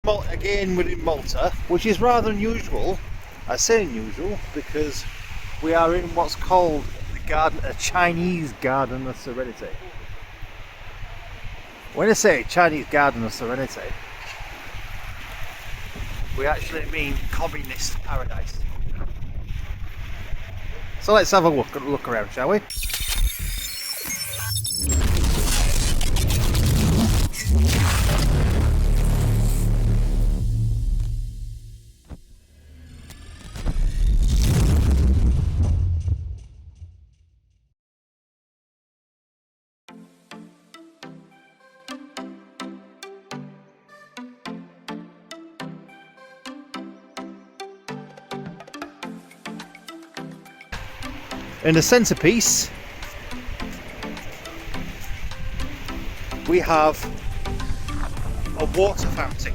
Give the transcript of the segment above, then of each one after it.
Again, we're in Malta, which is rather unusual. I say unusual because we are in what's called the garden, a Chinese garden of Serenity. When I say Chinese garden of Serenity, we actually mean communist paradise. So let's have a look around, shall we? In the centerpiece, we have a water fountain.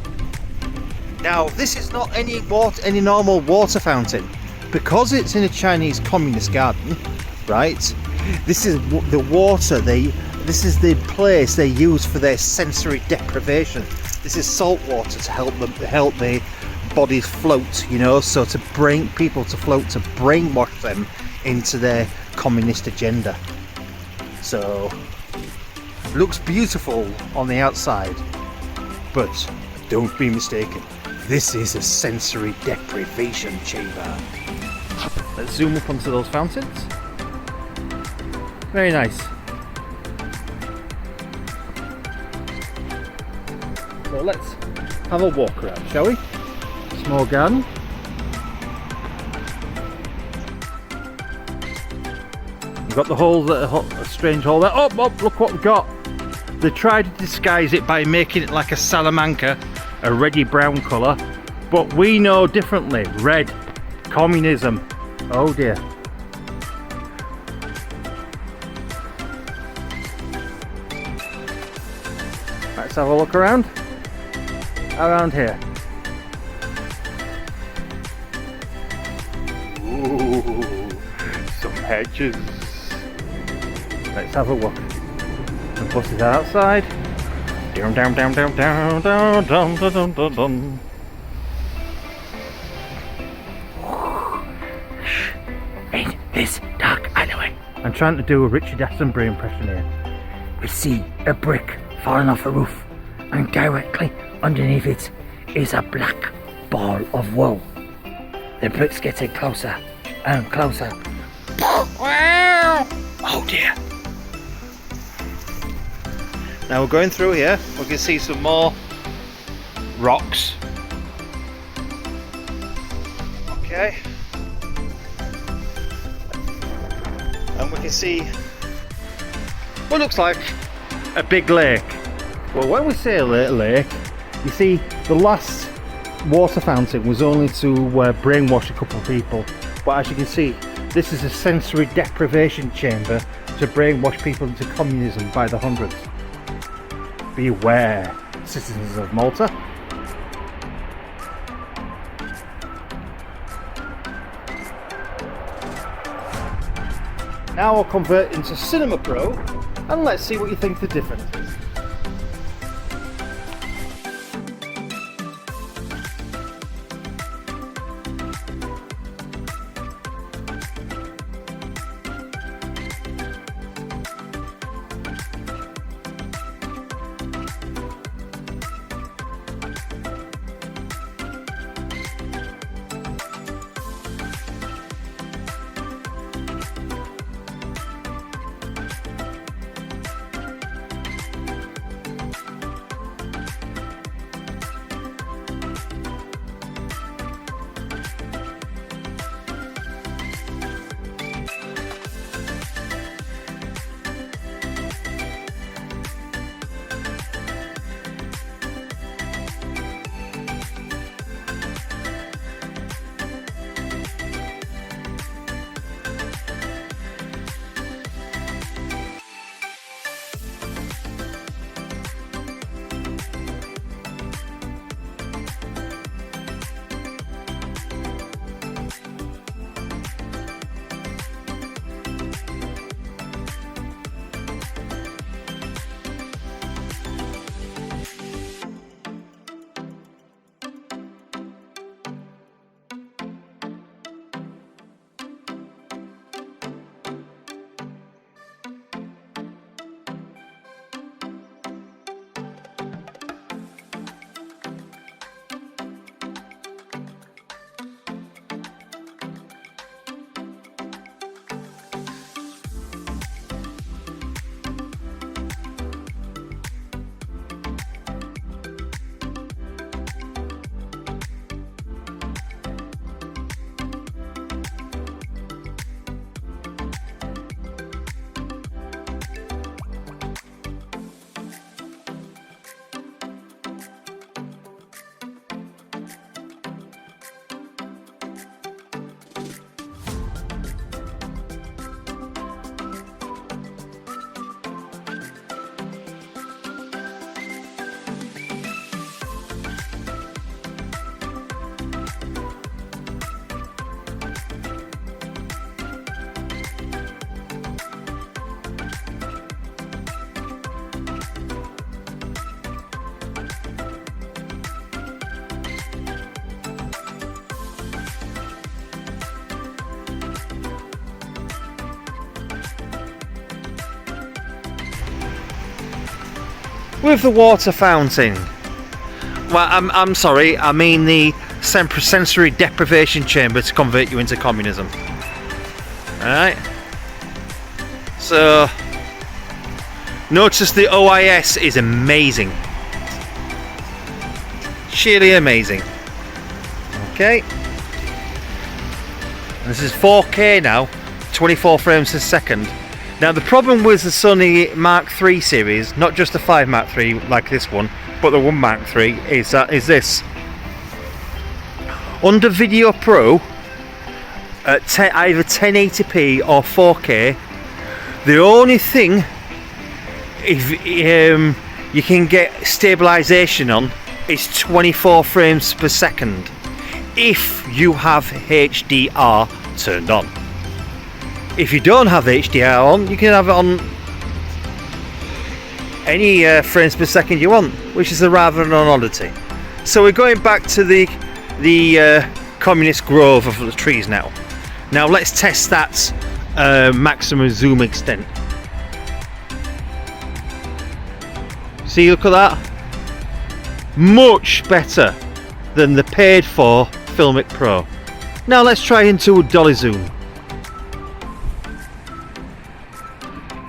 Now, this is not any normal water fountain, because it's in a Chinese communist garden, right? This is the water this is the place they use for their sensory deprivation. This is salt water to help the bodies float, you know, so to bring people to float, to brainwash them into their communist agenda. So looks beautiful on the outside, but don't be mistaken, this is a sensory deprivation chamber. Let's zoom up onto those fountains. Very nice. So let's have a walk around, shall we? Small garden. We've got the hole, a strange hole there. Oh, look what we've got. They tried to disguise it by making it like a Salamanca, a reddy brown colour, but we know differently. Red, communism. Oh dear. Let's have a look around here. Ooh, some hedges. Let's have a look. The bus is outside. Down, down, down, down, down, down, down, down, down, down. In this dark alleyway, I'm trying to do a Richard Attenborough impression here. we see a brick falling off a roof, and directly underneath it is a black ball of wool. The brick's getting closer and closer. Oh dear. Now we're going through here, we can see some more rocks. Okay. And we can see what looks like a big lake. Well, when we say a lake, you see the last water fountain was only to brainwash a couple of people. But as you can see, this is a sensory deprivation chamber to brainwash people into communism by the hundreds. Beware, citizens of Malta. Now I'll convert into Cinema Pro and let's see what you think the difference is. with the water fountain. Well, I'm sorry, I mean the sensory deprivation chamber to convert you into communism. Alright. So, notice the OIS is amazing. Sheerly amazing. Okay. This is 4K now, 24 frames per second. Now the problem with the Sony Mark III series, not just the 5 Mark III like this one, but the 1 Mark III, is this. Under Video Pro, at either 1080p or 4K, the only thing you can get stabilization on is 24 frames per second if you have HDR turned on. If you don't have HDR on, you can have it on any frames per second you want, which is a rather an oddity. So we're going back to the communist grove of the trees now. Now let's test that maximum zoom extent. See, look at that. Much better than the paid for Filmic Pro. Now let's try into a dolly zoom.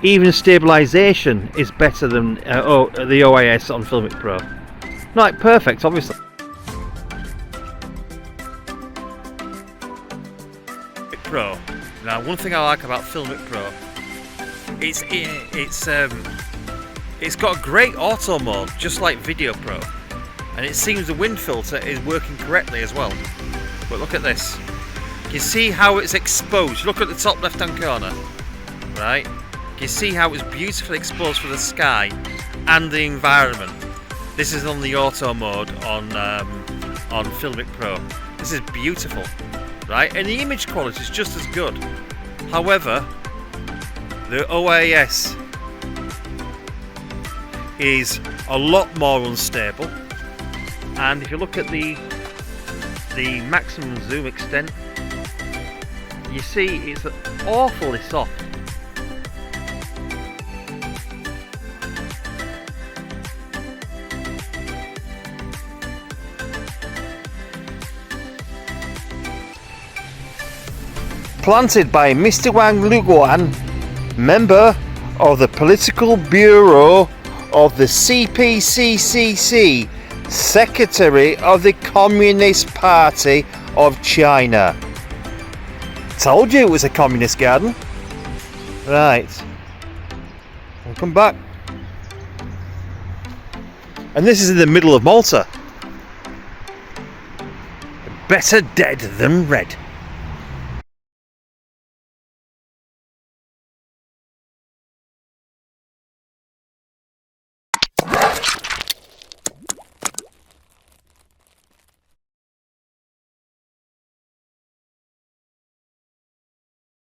Even stabilization is better than the OIS on Filmic Pro. Not perfect, obviously. Pro. Now, one thing I like about Filmic Pro, it's got a great auto mode, just like Video Pro, and it seems the wind filter is working correctly as well. But look at this. You see how it's exposed. Look at the top left-hand corner, right? You see how it's beautifully exposed for the sky and the environment. This is on the auto mode on Filmic Pro. This is beautiful, right? And the image quality is just as good. However, the OIS is a lot more unstable. And if you look at the maximum zoom extent, you see it's awfully soft. Planted by Mr. Wang Luguan, member of the Political Bureau of the CPCCC, Secretary of the Communist Party of China. Told you it was a communist garden. Right. We'll come back. And this is in the middle of Malta. Better dead than red.